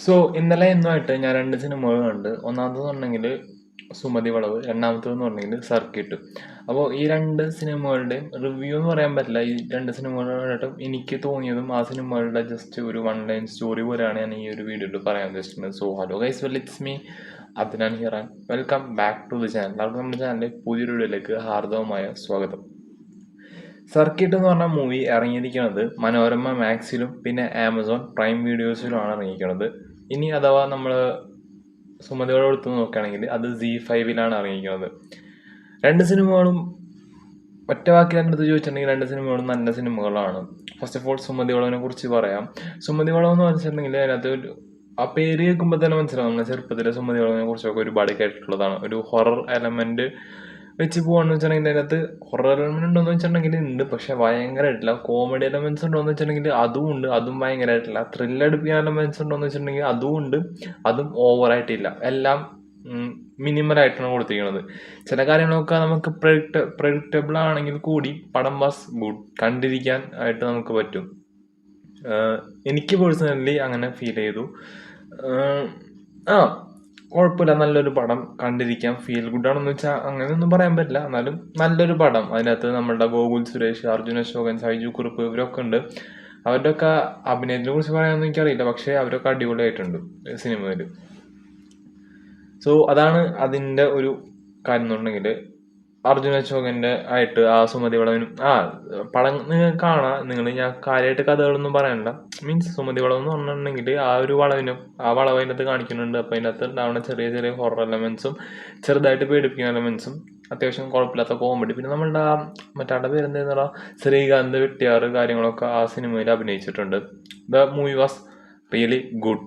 So ഇന്നലെ ഇന്നുമായിട്ട് ഞാൻ 2 സിനിമകൾ കണ്ട്. ഒന്നാമത്തേന്ന് പറഞ്ഞെങ്കില് സുമതി വളവ്, രണ്ടാമത്തേതെന്ന് പറഞ്ഞെങ്കില് സർക്കിട്ട്. അപ്പോൾ ഈ 2 സിനിമകളുടെയും റിവ്യൂ എന്ന് പറയാൻ പറ്റില്ല. ഈ 2 സിനിമകൾ കണ്ടിട്ടും എനിക്ക് തോന്നിയതും ആ സിനിമകളുടെ ജസ്റ്റ് ഒരു വൺ ലൈൻ സ്റ്റോറി പോലെയാണ് ഞാൻ ഈ ഒരു വീഡിയോയിൽ പറയാൻ ഉദ്ദേശിക്കുന്നത്. So hello guys, it's me Adnan here and welcome back to the channel. എല്ലാവർക്കും നമ്മുടെ ചാനലിലെ പുതിയൊരു വീഡിയോയിലേക്ക് ഹാർദവമായ സ്വാഗതം. സർക്കിട്ട് എന്ന് പറഞ്ഞ മൂവി ഇറങ്ങിയിരിക്കുന്നത് മനോരമ മാക്സിലും പിന്നെ ആമസോൺ പ്രൈം വീഡിയോസിലുമാണ് ഇറങ്ങിയിരിക്കുന്നത്. ഇനി അഥവാ നമ്മൾ സുമതിയോട് എടുത്ത് നോക്കുകയാണെങ്കിൽ അത് ZEE5 ഇറങ്ങിയിരിക്കുന്നത്. 2 സിനിമകളും ഒറ്റ വാക്കിൽ എൻ്റെ അടുത്ത് ചോദിച്ചിട്ടുണ്ടെങ്കിൽ 2 സിനിമകളും നല്ല സിനിമകളാണ്. ഫസ്റ്റ് ഓഫ് ഓൾ സുമതി വളവിനെ കുറിച്ച് പറയാം. സുമതി വളവ് എന്ന് വെച്ചിട്ടുണ്ടെങ്കിൽ അതിനകത്ത് ആ പേര് കേൾക്കുമ്പോൾ തന്നെ മനസ്സിലാവും. നമ്മൾ ചെറുപ്പത്തിലെ സുമതി വളവിനെ കുറിച്ചൊക്കെ ഒരുപാട് കേട്ടിട്ടുള്ളതാണ്. ഒരു ഹൊറർ എലമെന്റ് വെച്ച് പോവാന്ന് വെച്ചിട്ടുണ്ടെങ്കിൽ അതിനകത്ത് ഹൊറർ എലമെന്റ് ഉണ്ടോന്ന് വെച്ചിട്ടുണ്ടെങ്കിൽ ഉണ്ട്, പക്ഷെ ഭയങ്കരമായിട്ടില്ല. കോമഡി എലമെന്റ്സ് ഉണ്ടോന്ന് വെച്ചിട്ടുണ്ടെങ്കിൽ അതും ഉണ്ട്, അതും ഭയങ്കരമായിട്ടില്ല. ത്രില്ല് അടുപ്പിക്കാൻ എലമെന്റ്സ് ഉണ്ടോന്ന് വെച്ചിട്ടുണ്ടെങ്കിൽ അതും ഉണ്ട്, അതും ഓവറായിട്ടില്ല. എല്ലാം മിനിമലായിട്ടാണ് കൊടുത്തിരിക്കുന്നത്. ചില കാര്യങ്ങളൊക്കെ നമുക്ക് പ്രഡിക്റ്റബിൾ ആണെങ്കിൽ കൂടി പടം വാസ് ഗുഡ്, കണ്ടിരിക്കാൻ ആയിട്ട് നമുക്ക് പറ്റും. എനിക്ക് പേഴ്സണലി അങ്ങനെ ഫീൽ ചെയ്തു. ആ കുഴപ്പമില്ല, നല്ലൊരു പടം, കണ്ടിരിക്കാം. ഫീൽ ഗുഡ് ആണെന്ന് വെച്ചാൽ അങ്ങനെയൊന്നും പറയാൻ പറ്റില്ല, എന്നാലും നല്ലൊരു പടം. അതിനകത്ത് നമ്മളുടെ ഗോകുൽ സുരേഷ്, അർജുൻ അശോകൻ, സൈജു കുറുപ്പ് ഇവരൊക്കെ ഉണ്ട്. അവരുടെയൊക്കെ അഭിനയത്തിനെ കുറിച്ച് പറയാനൊന്നും എനിക്കറിയില്ല, പക്ഷേ അവരൊക്കെ അടിപൊളിയായിട്ടുണ്ട് സിനിമയിൽ. സോ അതാണ് അതിൻ്റെ ഒരു കാര്യം എന്നുണ്ടെങ്കിൽ അർജുൻ അശോകൻ്റെ ആയിട്ട് ആ സുമതി വളവിനും പടം നിങ്ങൾക്ക് കാണാം. ഞാൻ കാര്യമായിട്ട് കഥകളൊന്നും പറയാനില്ല. മീൻസ് സുമതി വളവ് എന്ന് പറഞ്ഞിട്ടുണ്ടെങ്കിൽ ആ ഒരു വളവിനും ആ വളവ് അതിനകത്ത് കാണിക്കുന്നുണ്ട്. അപ്പോൾ അതിനകത്ത് ഉണ്ടാവുന്ന ചെറിയ ചെറിയ ഹൊറർ എലമെന്റ്സും ചെറുതായിട്ട് പേടിപ്പിക്കുന്ന എലമെന്റ്സും അത്യാവശ്യം കുഴപ്പമില്ലാത്ത കോമഡി. പിന്നെ നമ്മളുടെ മറ്റാളുടെ പേരെന്താ, ശ്രീകാന്ത് വെട്ടിയാറ് കാര്യങ്ങളൊക്കെ ആ സിനിമയിൽ അഭിനയിച്ചിട്ടുണ്ട്. The movie was really good.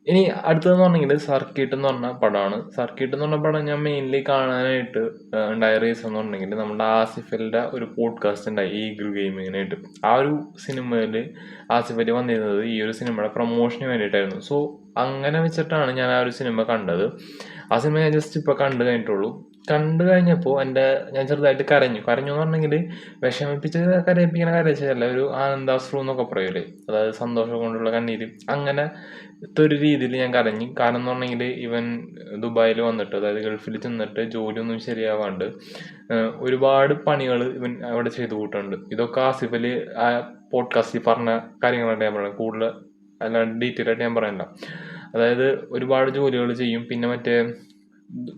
ഇനി അടുത്തതെന്ന് പറഞ്ഞെങ്കിൽ സർക്കിട്ട് എന്ന് പറഞ്ഞ പടമാണ്. സർക്കിട്ട് എന്ന് പറഞ്ഞ പടം ഞാൻ മെയിൻലി കാണാനായിട്ട് ഉണ്ടായ റീസൺ എന്ന് പറഞ്ഞെങ്കിൽ നമ്മുടെ ആസിഫലിൻ്റെ ഒരു പോഡ്കാസ്റ്റ് ഉണ്ടായി ഈഗിൾ ഗെയിമിങ്ങിനായിട്ട്. ആ ഒരു സിനിമയിൽ ആസിഫ് അലി വന്നിരുന്നത് ഈ ഒരു സിനിമയുടെ പ്രൊമോഷന് വേണ്ടിയിട്ടായിരുന്നു. സോ അങ്ങനെ വെച്ചിട്ടാണ് ഞാൻ ആ ഒരു സിനിമ കണ്ടത്. ആ സിനിമ ഞാൻ ജസ്റ്റ് ഇപ്പോൾ കണ്ടു കഴിഞ്ഞപ്പോൾ ഞാൻ ചെറുതായിട്ട് കരഞ്ഞു എന്ന് പറഞ്ഞെങ്കിൽ വിഷമിപ്പിച്ച് കരയിപ്പിക്കുന്ന കരച്ചിലല്ല, ഒരു ആനന്ദാശ്രു എന്നൊക്കെ പറയൂലേ, അതായത് സന്തോഷം കൊണ്ടുള്ള കണ്ണീര്, അങ്ങനത്തെ ഒരു രീതിയിൽ ഞാൻ കരഞ്ഞു. കാരണം എന്ന് പറഞ്ഞെങ്കിൽ ഇവൻ ദുബായിൽ വന്നിട്ട്, അതായത് ഗൾഫിൽ ചെന്നിട്ട് ജോലിയൊന്നും ശരിയാവാണ്ട് ഒരുപാട് പണികൾ ഇവൻ അവിടെ ചെയ്തു കൂട്ടുന്നുണ്ട്. ഇതൊക്കെ ആസിഫ് അലി ആ പോഡ്കാസ്റ്റിൽ പറഞ്ഞ കാര്യങ്ങളായിട്ട് ഞാൻ പറയാം. കൂടുതൽ അല്ലാണ്ട് ഡീറ്റെയിൽ ആയിട്ട് ഞാൻ പറയണ്ട. അതായത് ഒരുപാട് ജോലികൾ ചെയ്യും. പിന്നെ മറ്റേ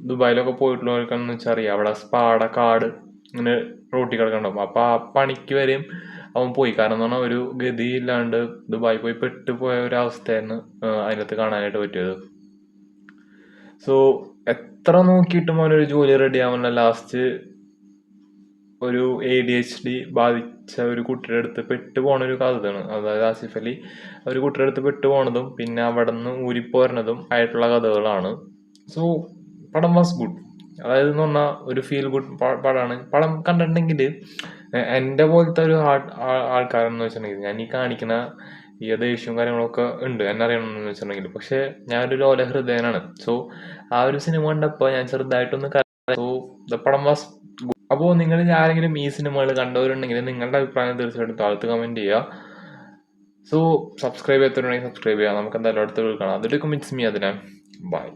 ദുബായിലൊക്കെ പോയിട്ടുള്ളവർക്കാണെന്ന് വെച്ചാൽ അറിയാം, അവിടെ സ്പാട കാട് ഇങ്ങനെ റോട്ടി കിടക്കണ്ടാവും. അപ്പോൾ ആ പണിക്ക് വരെയും അവൻ പോയി. കാരണം എന്ന് പറഞ്ഞാൽ ഒരു ഗതിയില്ലാണ്ട് ദുബായി പോയി പെട്ടുപോയ ഒരവസ്ഥയായിരുന്നു അതിനകത്ത് കാണാനായിട്ട് പറ്റിയത്. സോ എത്ര നോക്കിയിട്ടും അവനൊരു ജോലി റെഡി ആവുന്നില്ല. ലാസ്റ്റ് ഒരു ADHD ബാധിച്ച ഒരു കുട്ടിയുടെ അടുത്ത് പെട്ടു പോണ ഒരു കഥയാണ്. അതായത് ആസിഫ് അലി ഒരു കുട്ടിയുടെ അടുത്ത് പെട്ടു പോണതും പിന്നെ അവിടെ നിന്ന് ഊരിപ്പോരണതും ആയിട്ടുള്ള കഥകളാണ്. സോ പടം വാസ് ഗുഡ്. അതായത് എന്ന് പറഞ്ഞാൽ ഒരു ഫീൽ ഗുഡ് പടമാണ്. പടം കണ്ടിട്ടുണ്ടെങ്കിൽ എൻ്റെ പോലത്തെ ഒരു ആൾക്കാരെന്ന് വെച്ചിട്ടുണ്ടെങ്കിൽ, ഞാൻ ഈ കാണിക്കുന്ന ഈ ദേഷ്യവും കാര്യങ്ങളൊക്കെ ഉണ്ട്, എന്നെ അറിയണമെന്ന് വെച്ചിട്ടുണ്ടെങ്കിൽ, പക്ഷെ ഞാനൊരു ലോല ഹൃദയനാണ്. സോ ആ ഒരു സിനിമ കണ്ടപ്പോൾ ഞാൻ ചെറുതായിട്ടൊന്ന് സോ ദ പടം വാസ് ഗുഡ്. അപ്പോൾ നിങ്ങളിൽ ആരെങ്കിലും ഈ സിനിമകൾ കണ്ടവരുണ്ടെങ്കിൽ നിങ്ങളുടെ അഭിപ്രായം തീർച്ചയായിട്ടും താഴത്ത് കമൻറ്റ് ചെയ്യുക. സോ സബ്സ്ക്രൈബ് ചെയ്യാത്തവരുണ്ടെങ്കിൽ സബ്സ്ക്രൈബ് ചെയ്യുക. നമുക്ക് എന്തായാലും അടുത്ത വീഡിയോ കാണാം. അതിലേക്ക് ഇറ്റ്സ് മീ അദ്നാൻ. ബൈ.